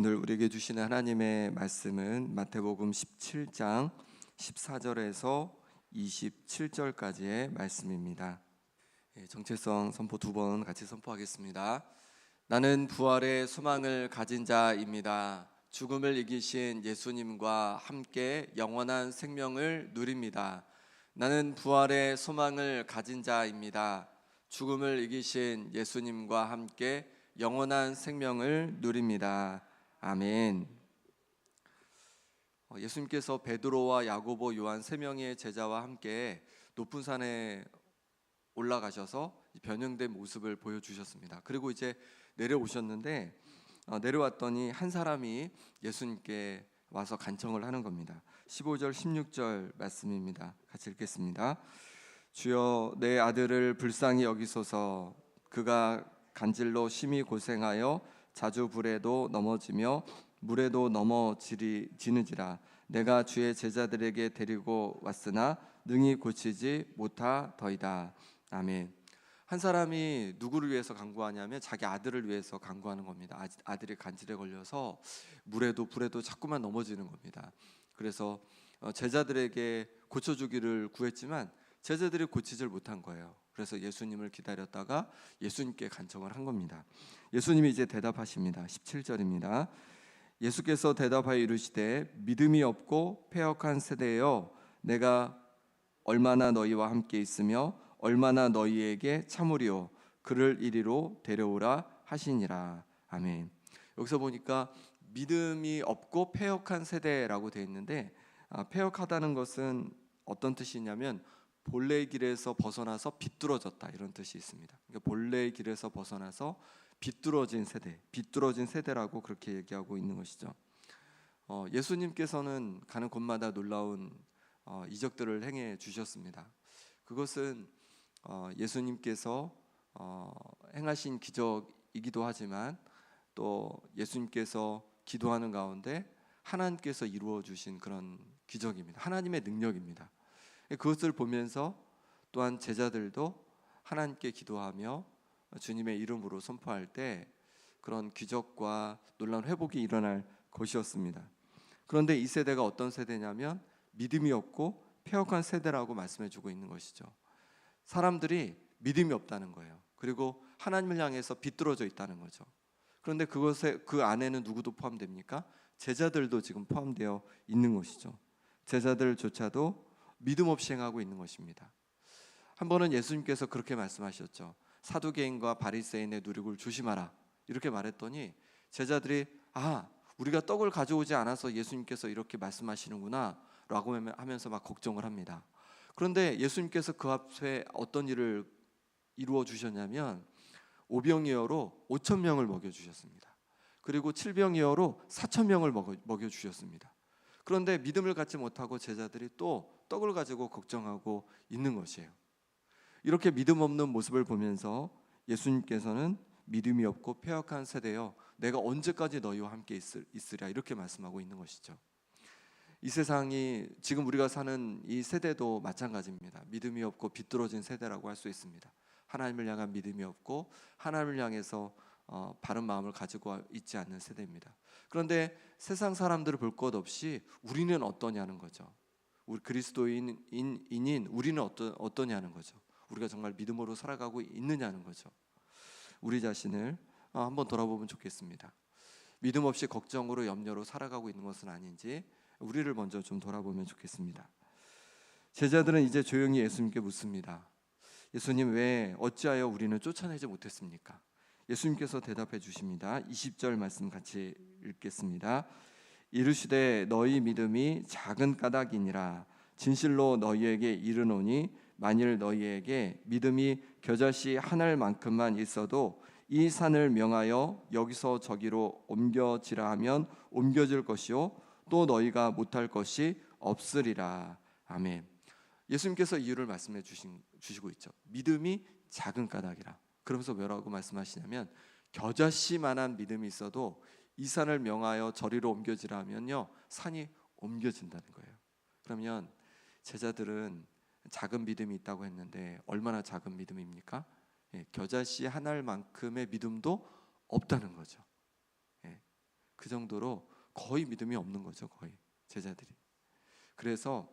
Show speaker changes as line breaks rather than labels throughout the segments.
오늘 우리에게 주시는 하나님의 말씀은 마태복음 17장 14절에서 27절까지의 말씀입니다. 정체성 선포 두 번 같이 선포하겠습니다. 나는 부활의 소망을 가진 자입니다. 죽음을 이기신 예수님과 함께 영원한 생명을 누립니다. 나는 부활의 소망을 가진 자입니다. 죽음을 이기신 예수님과 함께 영원한 생명을 누립니다. 아멘. 예수님께서 베드로와 야고보, 요한 세 명의 제자와 함께 높은 산에 올라가셔서 변형된 모습을 보여주셨습니다. 그리고 이제 내려오셨는데 내려왔더니 한 사람이 예수님께 와서 간청을 하는 겁니다. 15절 16절 말씀입니다. 같이 읽겠습니다. 주여, 내 아들을 불쌍히 여기소서. 그가 간질로 심히 고생하여 자주 불에도 넘어지며 물에도 넘어지는지라. 내가 주의 제자들에게 데리고 왔으나 능히 고치지 못하더이다. 아멘. 한 사람이 누구를 위해서 간구하냐면 자기 아들을 위해서 간구하는 겁니다. 아들이 간질에 걸려서 물에도 불에도 자꾸만 넘어지는 겁니다. 그래서 제자들에게 고쳐주기를 구했지만 제자들이 고치질 못한 거예요. 그래서 예수님을 기다렸다가 예수님께 간청을 한 겁니다. 예수님이 이제 대답하십니다. 17절입니다. 예수께서 대답하여 이르시되 믿음이 없고 패역한 세대여, 내가 얼마나 너희와 함께 있으며 얼마나 너희에게 참으리요. 그를 이리로 데려오라 하시니라. 아멘. 여기서 보니까 믿음이 없고 패역한 세대라고 되어 있는데 패역하다는 것은 어떤 뜻이냐면 본래의 길에서 벗어나서 비뚤어졌다, 이런 뜻이 있습니다. 그러니까 본래의 길에서 벗어나서 비뚤어진 세대라고 그렇게 얘기하고 있는 것이죠. 예수님께서는 가는 곳마다 놀라운 이적들을 행해 주셨습니다. 그것은 예수님께서 행하신 기적이기도 하지만 또 예수님께서 기도하는 가운데 하나님께서 이루어 주신 그런 기적입니다. 하나님의 능력입니다. 그것을 보면서 또한 제자들도 하나님께 기도하며 주님의 이름으로 선포할 때 그런 기적과 놀라운 회복이 일어날 것이었습니다. 그런데 이 세대가 어떤 세대냐면 믿음이 없고 패역한 세대라고 말씀해주고 있는 것이죠. 사람들이 믿음이 없다는 거예요. 그리고 하나님을 향해서 비뚤어져 있다는 거죠. 그런데 그 안에는 누구도 포함됩니까? 제자들도 지금 포함되어 있는 것이죠. 제자들조차도 믿음 없이 행하고 있는 것입니다. 한 번은 예수님께서 그렇게 말씀하셨죠. 사두개인과 바리새인의 누룩을 조심하라, 이렇게 말했더니 제자들이 우리가 떡을 가져오지 않아서 예수님께서 이렇게 말씀하시는구나 라고 하면서 막 걱정을 합니다. 그런데 예수님께서 그 앞에 어떤 일을 이루어 주셨냐면 5병이어로 5,000명을 먹여주셨습니다. 그리고 7병이어로 4,000명을 먹여주셨습니다. 그런데 믿음을 갖지 못하고 제자들이 또 떡을 가지고 걱정하고 있는 것이에요. 이렇게 믿음 없는 모습을 보면서 예수님께서는 믿음이 없고 패역한 세대여, 내가 언제까지 너희와 함께 있으랴, 이렇게 말씀하고 있는 것이죠. 이 세상이 지금 우리가 사는 이 세대도 마찬가지입니다. 믿음이 없고 비뚤어진 세대라고 할 수 있습니다. 하나님을 향한 믿음이 없고 하나님을 향해서 바른 마음을 가지고 있지 않는 세대입니다. 그런데 세상 사람들을 볼 것 없이 우리는 어떠냐는 거죠. 우리 그리스도인인 우리는 어떠냐는 거죠. 우리가 정말 믿음으로 살아가고 있느냐는 거죠. 우리 자신을 한번 돌아보면 좋겠습니다. 믿음 없이 걱정으로 염려로 살아가고 있는 것은 아닌지 우리를 먼저 좀 돌아보면 좋겠습니다. 제자들은 이제 조용히 예수님께 묻습니다. 예수님, 왜 어찌하여 우리는 쫓아내지 못했습니까? 예수님께서 대답해 주십니다. 20절 말씀 같이 읽겠습니다. 이르시되 너희 믿음이 작은 까닭이니라. 진실로 너희에게 이르노니 만일 너희에게 믿음이 겨자씨 한 알만큼만 있어도 이 산을 명하여 여기서 저기로 옮겨지라 하면 옮겨질 것이요 또 너희가 못할 것이 없으리라. 아멘. 예수님께서 이유를 말씀해 주시고 있죠. 믿음이 작은 까닭이라. 그러면서 뭐라고 말씀하시냐면 겨자씨만한 믿음이 있어도 이 산을 명하여 저리로 옮겨지라 하면요, 산이 옮겨진다는 거예요. 그러면 제자들은 작은 믿음이 있다고 했는데 얼마나 작은 믿음입니까? 겨자씨 한 알만큼의 믿음도 없다는 거죠. 그 정도로 거의 믿음이 없는 거죠. 거의 제자들이. 그래서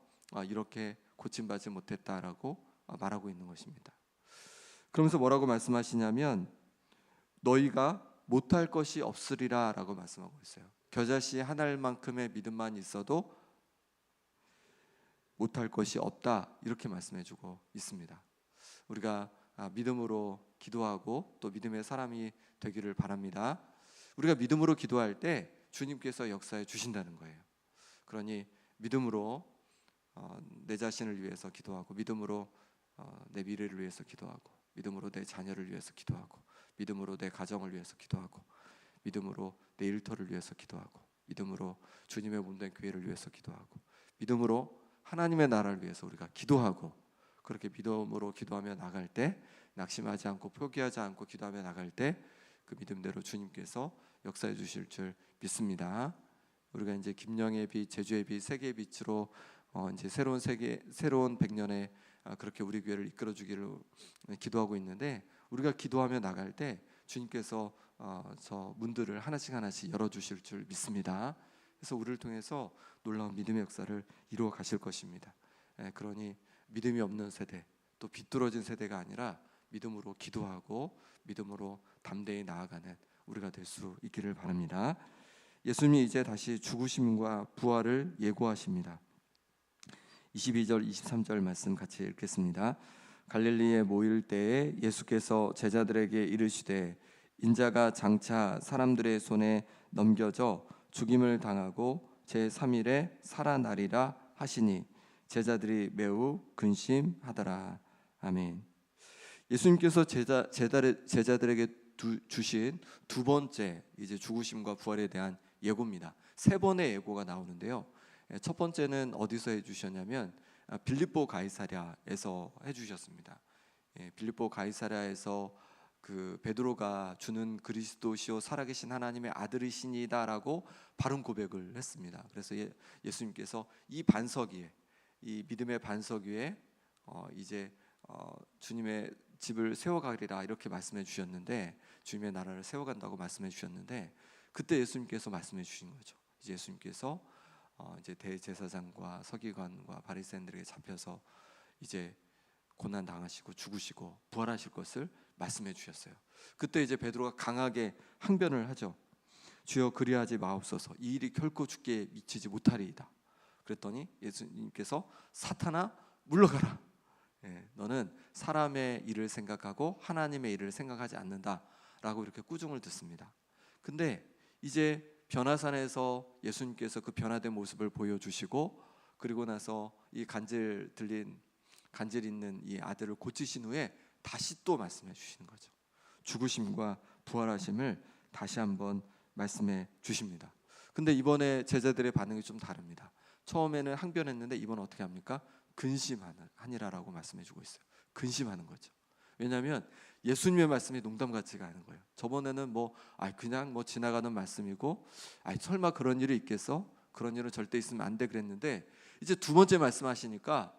이렇게 고침받지 못했다라고 말하고 있는 것입니다. 그러면서 뭐라고 말씀하시냐면 너희가 못할 것이 없으리라 라고 말씀하고 있어요. 겨자씨 한 알만큼의 믿음만 있어도 못할 것이 없다, 이렇게 말씀해주고 있습니다. 우리가 믿음으로 기도하고 또 믿음의 사람이 되기를 바랍니다. 우리가 믿음으로 기도할 때 주님께서 역사해 주신다는 거예요. 그러니 믿음으로 내 자신을 위해서 기도하고, 믿음으로 내 미래를 위해서 기도하고, 믿음으로 내 자녀를 위해서 기도하고, 믿음으로 내 가정을 위해서 기도하고, 믿음으로 내 일터를 위해서 기도하고, 믿음으로 주님의 몸된 교회를 위해서 기도하고, 믿음으로 하나님의 나라를 위해서 우리가 기도하고, 그렇게 믿음으로 기도하며 나갈 때, 낙심하지 않고 포기하지 않고 기도하며 나갈 때 그 믿음대로 주님께서 역사해 주실 줄 믿습니다. 우리가 이제 김영의 빛, 제주의 빛, 세계의 빛으로 이제 새로운 세계, 새로운 100년에 그렇게 우리 교회를 이끌어 주기를 기도하고 있는데, 우리가 기도하며 나갈 때 주님께서 저 문들을 하나씩 하나씩 열어 주실 줄 믿습니다. 그래서 우리를 통해서 놀라운 믿음의 역사를 이루어 가실 것입니다. 그러니 믿음이 없는 세대, 또 비뚤어진 세대가 아니라 믿음으로 기도하고 믿음으로 담대히 나아가는 우리가 될 수 있기를 바랍니다. 예수님이 이제 다시 죽으심과 부활을 예고하십니다. 22절 23절 말씀 같이 읽겠습니다. 갈릴리에 모일 때에 예수께서 제자들에게 이르시되 인자가 장차 사람들의 손에 넘겨져 죽임을 당하고 제3일에 살아나리라 하시니 제자들이 매우 근심하더라. 아멘. 예수님께서 제자들에게 주신 두 번째 이제 죽으심과 부활에 대한 예고입니다. 세 번의 예고가 나오는데요. 첫 번째는 어디서 해주셨냐면 빌립보 가이사랴에서 해주셨습니다. 빌립보 가이사랴에서 그 베드로가 주는 그리스도시요 살아계신 하나님의 아들이시니다라고 바른 고백을 했습니다. 그래서 예수님께서 이 반석 위에, 이 믿음의 반석 위에 이제 주님의 집을 세워가리라 이렇게 말씀해 주셨는데, 주님의 나라를 세워간다고 말씀해 주셨는데, 그때 예수님께서 말씀해 주신 거죠. 이제 예수님께서 이제 대제사장과 서기관과 바리새인들에게 잡혀서 이제 고난 당하시고 죽으시고 부활하실 것을 말씀해 주셨어요. 그때 이제 베드로가 강하게 항변을 하죠. 주여 그리하지 마옵소서, 이 일이 결코 주께 미치지 못하리이다. 그랬더니 예수님께서 사탄아 물러가라. 너는 사람의 일을 생각하고 하나님의 일을 생각하지 않는다라고 이렇게 꾸중을 듣습니다. 근데 이제 변화산에서 예수님께서 그 변화된 모습을 보여주시고, 그리고 나서 이 간질 있는 이 아들을 고치신 후에 다시 또 말씀해 주시는 거죠. 죽으심과 부활하심을 다시 한번 말씀해 주십니다. 근데 이번에 제자들의 반응이 좀 다릅니다. 처음에는 항변했는데 이번은 어떻게 합니까? 근심하니라라고 말씀해 주고 있어요. 근심하는 거죠. 왜냐하면 예수님의 말씀이 농담 같지가 않은 거예요. 저번에는 그냥 지나가는 말씀이고, 설마 그런 일이 있겠어? 그런 일은 절대 있으면 안 돼 그랬는데, 이제 두 번째 말씀하시니까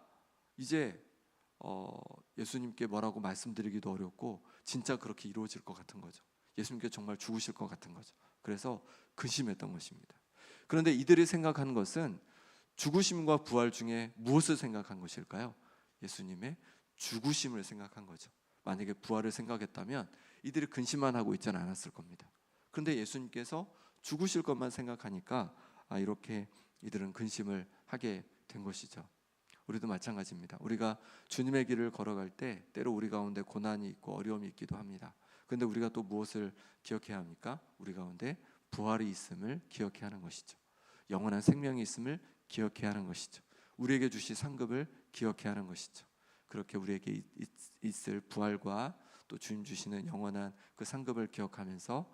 이제 예수님께 뭐라고 말씀드리기도 어렵고 진짜 그렇게 이루어질 것 같은 거죠. 예수님께 정말 죽으실 것 같은 거죠. 그래서 근심했던 것입니다. 그런데 이들이 생각하는 것은 죽으심과 부활 중에 무엇을 생각한 것일까요? 예수님의 죽으심을 생각한 거죠. 만약에 부활을 생각했다면 이들이 근심만 하고 있지는 않았을 겁니다. 그런데 예수님께서 죽으실 것만 생각하니까 이렇게 이들은 근심을 하게 된 것이죠. 우리도 마찬가지입니다. 우리가 주님의 길을 걸어갈 때 때로 우리 가운데 고난이 있고 어려움이 있기도 합니다. 그런데 우리가 또 무엇을 기억해야 합니까? 우리 가운데 부활이 있음을 기억해야 하는 것이죠. 영원한 생명이 있음을 기억해야 하는 것이죠. 우리에게 주신 상급을 기억해야 하는 것이죠. 그렇게 우리에게 있을 부활과 또 주님 주시는 영원한 그 상급을 기억하면서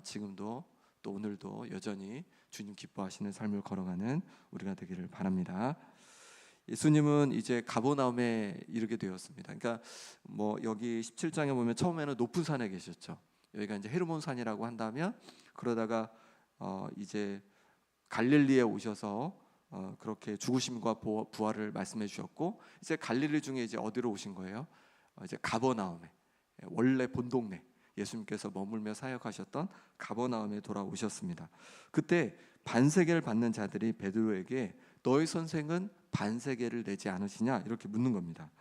지금도 또 오늘도 여전히 주님 기뻐하시는 삶을 걸어가는 우리가 되기를 바랍니다. 예수님은 이제 가버나움에 이르게 되었습니다. 그러니까 여기 17장에 보면 처음에는 높은 산에 계셨죠. 여기가 이제 헤르몬 산이라고 한다면, 그러다가 이제 갈릴리에 오셔서 그렇게 죽으심과 부활을 말씀해 주셨고, 이제 갈릴리 중에 이제 어디로 오신 거예요? 이제 가버나움에, 원래 본동네, 예수님께서 머물며 사역하셨던 가버나움에 돌아오셨습니다. 그때 반세계를 받는 자들이 베드로에게 너희 선생은 반세계를 내지 않으시냐 이렇게 묻는 겁니다.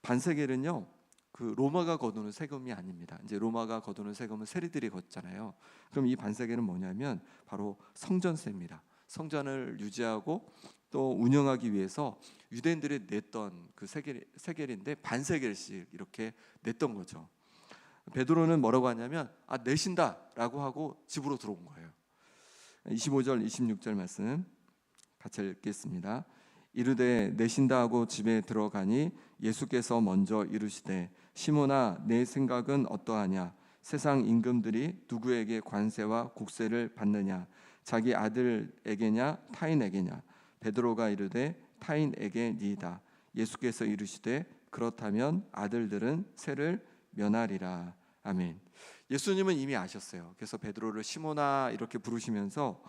반세계는요, 그 로마가 거두는 세금이 아닙니다. 이제 로마가 거두는 세금은 세리들이 걷잖아요. 그럼 이 반세계는 뭐냐면 바로 성전세입니다. 성전을 유지하고 또 운영하기 위해서 유대인들이 냈던 그 세겔인데 반세겔씩 이렇게 냈던 거죠. 베드로는 뭐라고 하냐면 내신다라고 하고 집으로 들어온 거예요. 25절 26절 말씀 같이 읽겠습니다. 이르되 내신다 하고 집에 들어가니 예수께서 먼저 이르시되 시몬아 내 생각은 어떠하냐 세상 임금들이 누구에게 관세와 국세를 받느냐 자기 아들에게냐 타인에게냐 베드로가 이르되 타인에게니이다. 예수께서 이르시되 그렇다면 아들들은 세를 면하리라. 아멘. 예수님은 이미 아셨어요. 그래서 베드로를 시몬아 이렇게 부르시면서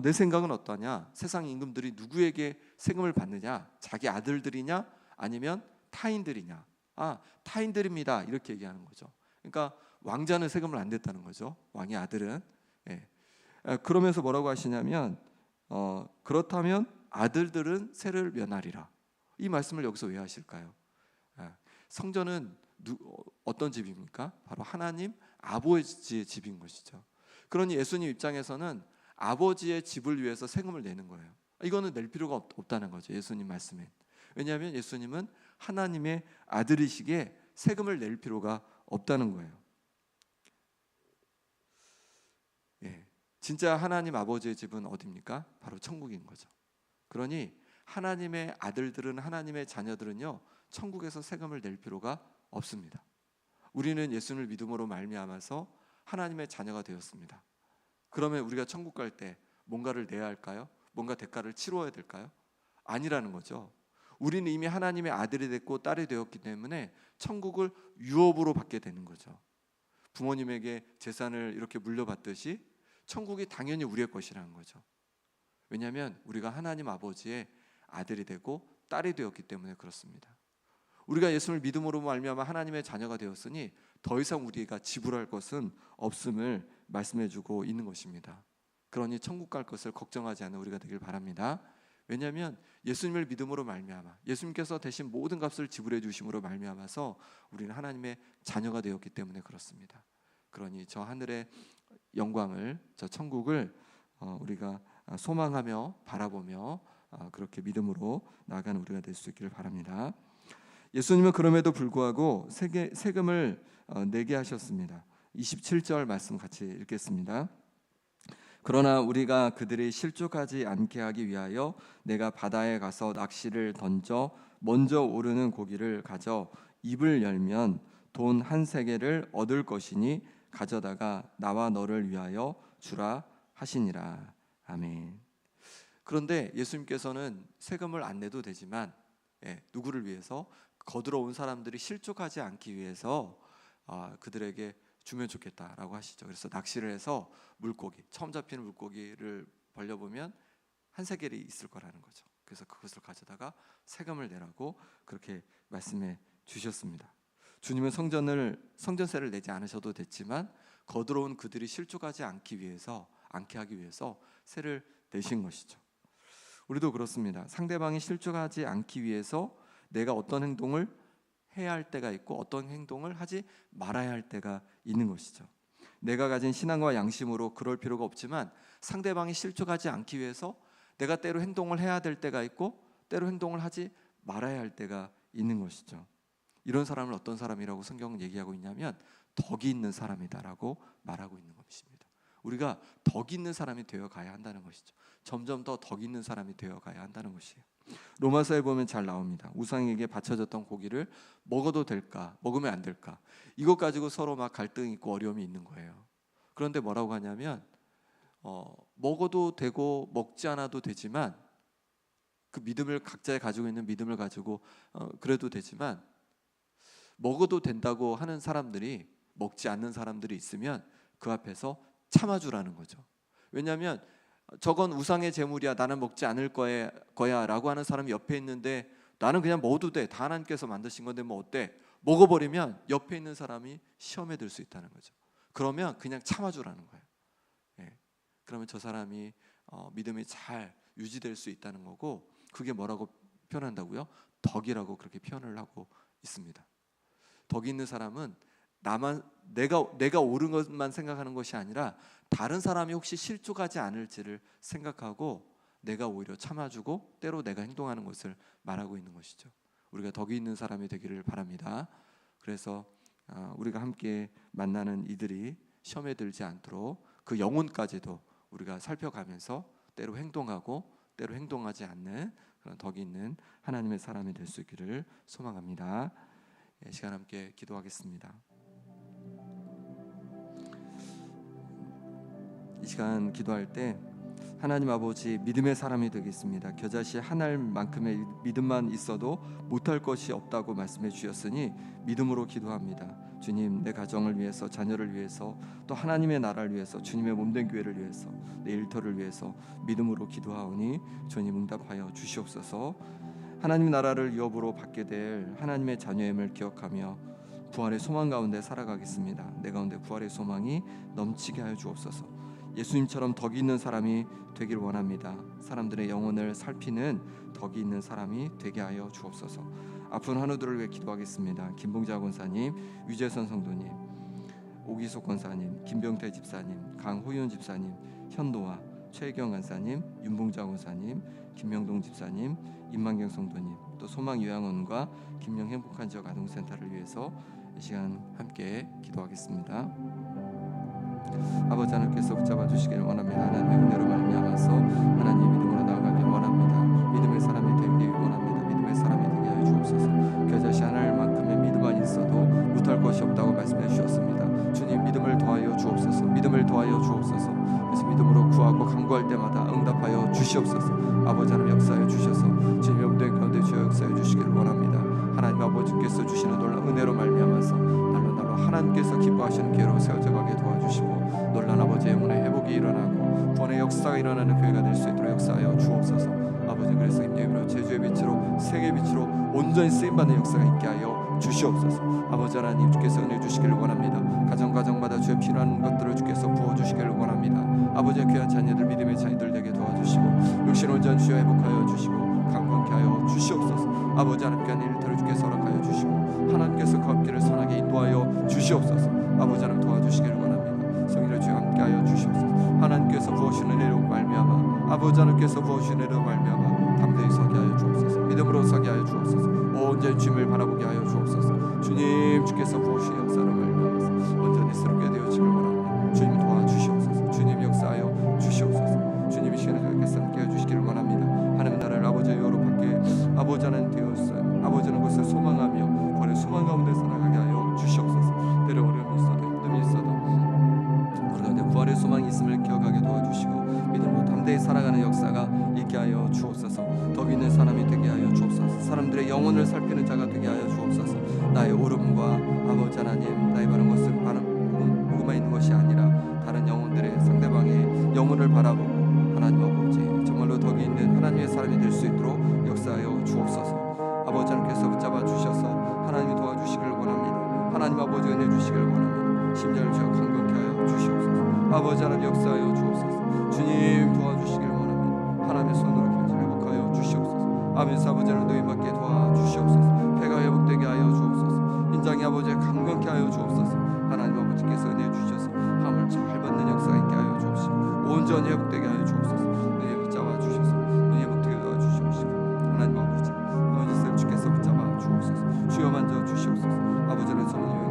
내 생각은 어떠냐? 세상 임금들이 누구에게 세금을 받느냐? 자기 아들들이냐? 아니면 타인들이냐? 타인들입니다. 이렇게 얘기하는 거죠. 그러니까 왕자는 세금을 안 냈다는 거죠. 왕의 아들은. 예. 그러면서 뭐라고 하시냐면 그렇다면 아들들은 세를 면하리라. 이 말씀을 여기서 왜 하실까요? 성전은 어떤 집입니까? 바로 하나님 아버지의 집인 것이죠. 그러니 예수님 입장에서는 아버지의 집을 위해서 세금을 내는 거예요. 이거는 낼 필요가 없다는 거죠. 예수님 말씀에. 왜냐하면 예수님은 하나님의 아들이시기에 세금을 낼 필요가 없다는 거예요. 예, 진짜 하나님 아버지의 집은 어디입니까? 바로 천국인 거죠. 그러니 하나님의 아들들은 하나님의 자녀들은요 천국에서 세금을 낼 필요가 없습니다. 우리는 예수님을 믿음으로 말미암아서 하나님의 자녀가 되었습니다. 그러면 우리가 천국 갈 때 뭔가를 내야 할까요? 뭔가 대가를 치러야 될까요? 아니라는 거죠. 우리는 이미 하나님의 아들이 됐고 딸이 되었기 때문에 천국을 유업으로 받게 되는 거죠. 부모님에게 재산을 이렇게 물려받듯이 천국이 당연히 우리의 것이라는 거죠. 왜냐하면 우리가 하나님 아버지의 아들이 되고 딸이 되었기 때문에 그렇습니다. 우리가 예수를 믿음으로 말미암아 하나님의 자녀가 되었으니 더 이상 우리가 지불할 것은 없음을 말씀해주고 있는 것입니다. 그러니 천국 갈 것을 걱정하지 않는 우리가 되길 바랍니다. 왜냐하면 예수님을 믿음으로 말미암아 예수님께서 대신 모든 값을 지불해 주심으로 말미암아서 우리는 하나님의 자녀가 되었기 때문에 그렇습니다. 그러니 저 하늘의 영광을, 저 천국을 우리가 소망하며 바라보며 그렇게 믿음으로 나아가는 우리가 될 수 있기를 바랍니다. 예수님은 그럼에도 불구하고 세금을 내게 하셨습니다. 27절 말씀 같이 읽겠습니다. 그러나 우리가 그들이 실족하지 않게 하기 위하여 내가 바다에 가서 낚시를 던져 먼저 오르는 고기를 가져 입을 열면 돈 한 세겔을 얻을 것이니 가져다가 나와 너를 위하여 주라 하시니라. 아멘. 그런데 예수님께서는 세금을 안 내도 되지만 누구를 위해서? 거들어온 사람들이 실족하지 않기 위해서 그들에게 주면 좋겠다라고 하시죠. 그래서 낚시를 해서 물고기, 처음 잡히는 물고기를 벌려보면 한 세겔이 있을 거라는 거죠. 그래서 그것을 가져다가 세금을 내라고 그렇게 말씀해 주셨습니다. 주님은 성전세를 내지 않으셔도 됐지만 거들어온 그들이 실족하지 않게 하기 위해서 세를 내신 것이죠. 우리도 그렇습니다. 상대방이 실족하지 않기 위해서 내가 어떤 행동을 해야 할 때가 있고 어떤 행동을 하지 말아야 할 때가 있는 것이죠. 내가 가진 신앙과 양심으로 그럴 필요가 없지만 상대방이 실족하지 않기 위해서 내가 때로 행동을 해야 될 때가 있고 때로 행동을 하지 말아야 할 때가 있는 것이죠. 이런 사람을 어떤 사람이라고 성경은 얘기하고 있냐면 덕이 있는 사람이다라고 말하고 있는 것입니다. 우리가 덕이 있는 사람이 되어 가야 한다는 것이죠. 점점 더 덕이 있는 사람이 되어 가야 한다는 것이에요. 로마서에 보면 잘 나옵니다. 우상에게 바쳐졌던 고기를 먹어도 될까, 먹으면 안 될까, 이것 가지고 서로 막 갈등이 있고 어려움이 있는 거예요. 그런데 뭐라고 하냐면 먹어도 되고 먹지 않아도 되지만 그 믿음을 각자의 가지고 있는 믿음을 가지고 그래도 되지만 먹어도 된다고 하는 사람들이 먹지 않는 사람들이 있으면 그 앞에서 참아주라는 거죠. 왜냐하면 저건 우상의 제물이야, 나는 먹지 않을 거야 라고 하는 사람이 옆에 있는데 나는 그냥 먹어도 돼, 다 하나님께서 만드신 건데 뭐 어때? 먹어버리면 옆에 있는 사람이 시험에 들 수 있다는 거죠. 그러면 그냥 참아주라는 거예요. 예. 그러면 저 사람이 믿음이 잘 유지될 수 있다는 거고, 그게 뭐라고 표현한다고요? 덕이라고 그렇게 표현을 하고 있습니다. 덕이 있는 사람은 내가 옳은 것만 생각하는 것이 아니라 다른 사람이 혹시 실족하지 않을지를 생각하고 내가 오히려 참아주고 때로 내가 행동하는 것을 말하고 있는 것이죠. 우리가 덕이 있는 사람이 되기를 바랍니다. 그래서 우리가 함께 만나는 이들이 시험에 들지 않도록 그 영혼까지도 우리가 살펴가면서 때로 행동하고 때로 행동하지 않는 그런 덕이 있는 하나님의 사람이 될 수 있기를 소망합니다. 시간 함께 기도하겠습니다. 이 시간 기도할 때 하나님 아버지, 믿음의 사람이 되겠습니다. 겨자씨 하나만큼의 믿음만 있어도 못할 것이 없다고 말씀해 주셨으니 믿음으로 기도합니다. 주님, 내 가정을 위해서, 자녀를 위해서, 또 하나님의 나라를 위해서, 주님의 몸된 교회를 위해서, 내 일터를 위해서 믿음으로 기도하오니 주님 응답하여 주시옵소서. 하나님 나라를 유업으로 받게 될 하나님의 자녀임을 기억하며 부활의 소망 가운데 살아가겠습니다. 내 가운데 부활의 소망이 넘치게 하여 주옵소서. 예수님처럼 덕이 있는 사람이 되길 원합니다. 사람들의 영혼을 살피는 덕이 있는 사람이 되게 하여 주옵소서. 아픈 환우들을 위해 기도하겠습니다. 김봉자 권사님, 유재선 성도님, 오기석 권사님, 김병태 집사님, 강호윤 집사님, 현도와 최경 간사님, 윤봉자 권사님, 김명동 집사님, 임만경 성도님, 또 소망요양원과 김영 행복한 지역 아동센터를 위해서 이 시간 함께 기도하겠습니다. 아버지 하나님께서 붙잡아 주시기를 원합니다. 하나님의 은혜로 말미암아서 하나님 믿음으로 나아가길 원합니다. 믿음의 사람이 되기 원합니다. 믿음의 사람이 되게 하여 주옵소서. 겨자씨 하나만큼의 믿음만 있어도 못할 것이 없다고 말씀해 주셨습니다. 주님, 믿음을 더하여 주옵소서. 믿음을 더하여 주옵소서. 그래서 믿음으로 구하고 간구할 때마다 응답하여 주시옵소서. 아버지 하나님 역사해 주셔서 주님의 무대 가운데 주여 역사해 주시기를 원합니다. 하나님 아버지께서 주시는 놀라운 은혜로 말미암아서 날로 하나님께서 기뻐하시는 기회로 세워져 가게 도와주시고 놀란 아버지의 영혼의 회복이 일어나고 구원의 역사가 일어나는 교회가 될 수 있도록 역사하여 주옵소서. 아버지, 그래서 임예비로 제주의 빛으로 세계의 빛으로 온전히 쓰임받는 역사가 있게 하여 주시옵소서. 아버지 하나님, 주께서 은혜 주시기를 원합니다. 가정마다 주의 필요한 것들을 주께서 부어주시기를 원합니다. 아버지의 귀한 자녀들, 믿음의 자녀들 되게 도와주시고 육신 온전 주여 회복하여 주시고 강건케 하여 주시옵소서. 아버지 하나님께 한 일터를 주께서 허락하여 주시고 하나님께서 그 앞길을 선하게 인도하여 주시옵소서. 아버지 하나님 도와주시기를 원합니다. 성령의 주여 함께하여 주시옵소서. 하나님께서 부어주시는 은혜로 말미암아 아버지 하나님께서 부어주시는 은혜로 말미암아 담대히 서게 하여 주옵소서. 믿음으로 서게 하여 주옵소서. 온전히 주님을 바라보게 하여 주옵소서. 주님, 주께서 부어주시는 역사로 말미암아서 온전히 새롭게 되어지길 원합니다. 주님 도와주시옵소서. 주님 역사하여 주시옵소서. 주님 이 시간에 저희께서 함께해 주시기를 원합니다. 하나님의 나라를 아버지의 여로 받게 아버지 하나님 되었어요. 아버지는 그것을 소망하며 벌의 소망 가운데 살아가게 하여 주시옵소서. 때로 어려움이 있어도 힘듦이 있어도 우리 가운데 부활의 소망이 있음을 기억하게 도와주시고 믿음으로 담대히 살아가는 역사가 있게 하여 주옵소서. 덕 있는 사람이 되게 하여 주옵소서. 사람들의 영혼을 살피는 자가 되게 하여 주옵소서. 나의 옳음과 아버지 하나님, 나의 바른 것을 보고만 있는 것이 아니라 다른 영혼들의 상대방의 영혼을 바라보고 하나님 아버지 정말로 덕이 있는 하나님의 사람이 될 수 있도록 역사하여 주옵소서. 아버지 하나님께서 붙잡아 주셔서 하나님이 도와주시기를 원합니다. 하나님 아버지 은혜 주시기를 원합니다. 심령을 주여 강건케 하여 주시옵소서. 아버지 하나님 역사하여 주옵소서. 주님 도와주시기를 원합니다. 하나님의 손으로 교회를 회복하여 주시옵소서. 아버지 아버지를 노임받게 도와주시옵소서. 배가 회복되게 하여 주옵소서. 인장이 아버지 강건케 하여 주옵소서. 하나님 아버지께서 은혜 주셔서 함을 잘 받는 역사가 있게 하여 주옵시고 온전히 회복되게 하여 주옵소서. 은혜 붙잡아 주셔서 은혜 회복되게 도와주시옵시고 하나님 아버지 아버지 주께서 붙잡아 주옵소서. 주여 만져 주시옵소서. 아버지는 성령의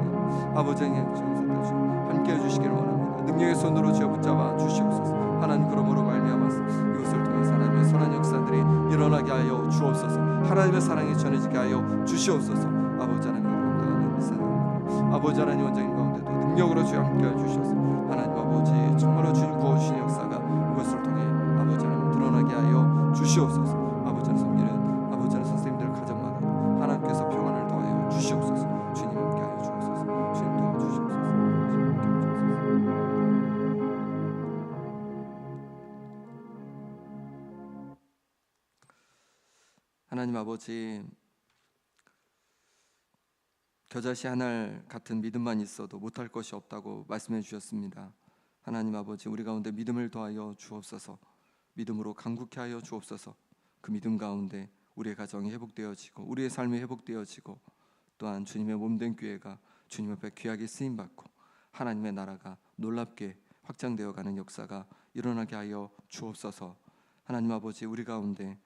아버지의 함께 해주시기를 원합니다. 능력의 손으로 주여 붙잡아 주시옵소서. 하나님, 그러므로 말미암아서 이것을 통해 하나님의 선한 역사들이 일어나게 하여 주옵소서. 하나님의 사랑이 전해지게 하여 주시옵소서. 아버지 하나님 감당하는 이 사람 아버지 하나님 원장님 가운데도 능력으로 주여 함께해 주셔서 하나님 아버지 정말로 주님 부어주신 역사가 이것을 통해 아버지 하나님 드러나게 하여 주시옵소서. 아버지 하나님 섬기는 아버지 하나님 선생님들 가정마다 하나님께서 평안을 더하여 주시옵소서. 주님 함께하여 주옵소서. 주님 도와주시옵소서. 하나님 아버지, 겨자씨 한 알 같은 믿음만 있어도 못할 것이 없다고 말씀해 주셨습니다. 하나님 아버지, 우리 가운데 믿음을 더하여 주옵소서. 믿음으로 강국케 하여 주옵소서. 그 믿음 가운데 우리의 가정이 회복되어지고 우리의 삶이 회복되어지고 또한 주님의 몸된 교회가 주님 앞에 귀하게 쓰임 받고 하나님의 나라가 놀랍게 확장되어 가는 역사가 일어나게 하여 주옵소서. 하나님 아버지, 우리 가운데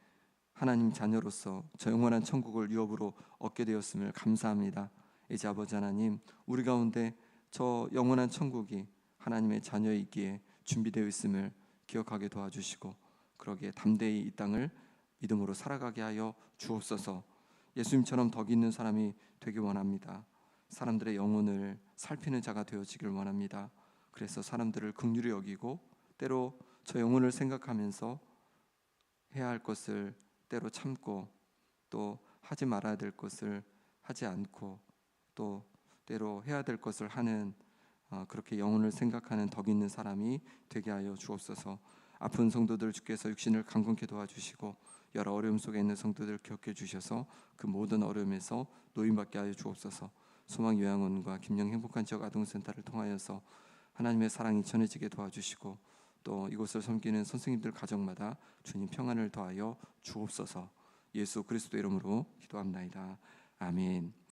하나님 자녀로서 저 영원한 천국을 유업으로 얻게 되었음을 감사합니다. 이제 아버지 하나님, 우리 가운데 저 영원한 천국이 하나님의 자녀이기에 준비되어 있음을 기억하게 도와주시고 그러기에 담대히 이 땅을 믿음으로 살아가게 하여 주옵소서. 예수님처럼 덕 있는 사람이 되기 원합니다. 사람들의 영혼을 살피는 자가 되어지길 원합니다. 그래서 사람들을 긍휼히 여기고 때로 저 영혼을 생각하면서 해야 할 것을 때로 참고 또 하지 말아야 될 것을 하지 않고 또 때로 해야 될 것을 하는 그렇게 영혼을 생각하는 덕 있는 사람이 되게 하여 주옵소서. 아픈 성도들 주께서 육신을 강건케 도와주시고 여러 어려움 속에 있는 성도들 기억해 주셔서 그 모든 어려움에서 노임받게 하여 주옵소서. 소망요양원과 김영 행복한 지역 아동센터를 통하여서 하나님의 사랑이 전해지게 도와주시고 또 이곳을 섬기는 선생님들 가정마다 주님 평안을 더하여 주옵소서. 예수 그리스도 이름으로 기도합나이다. 아멘.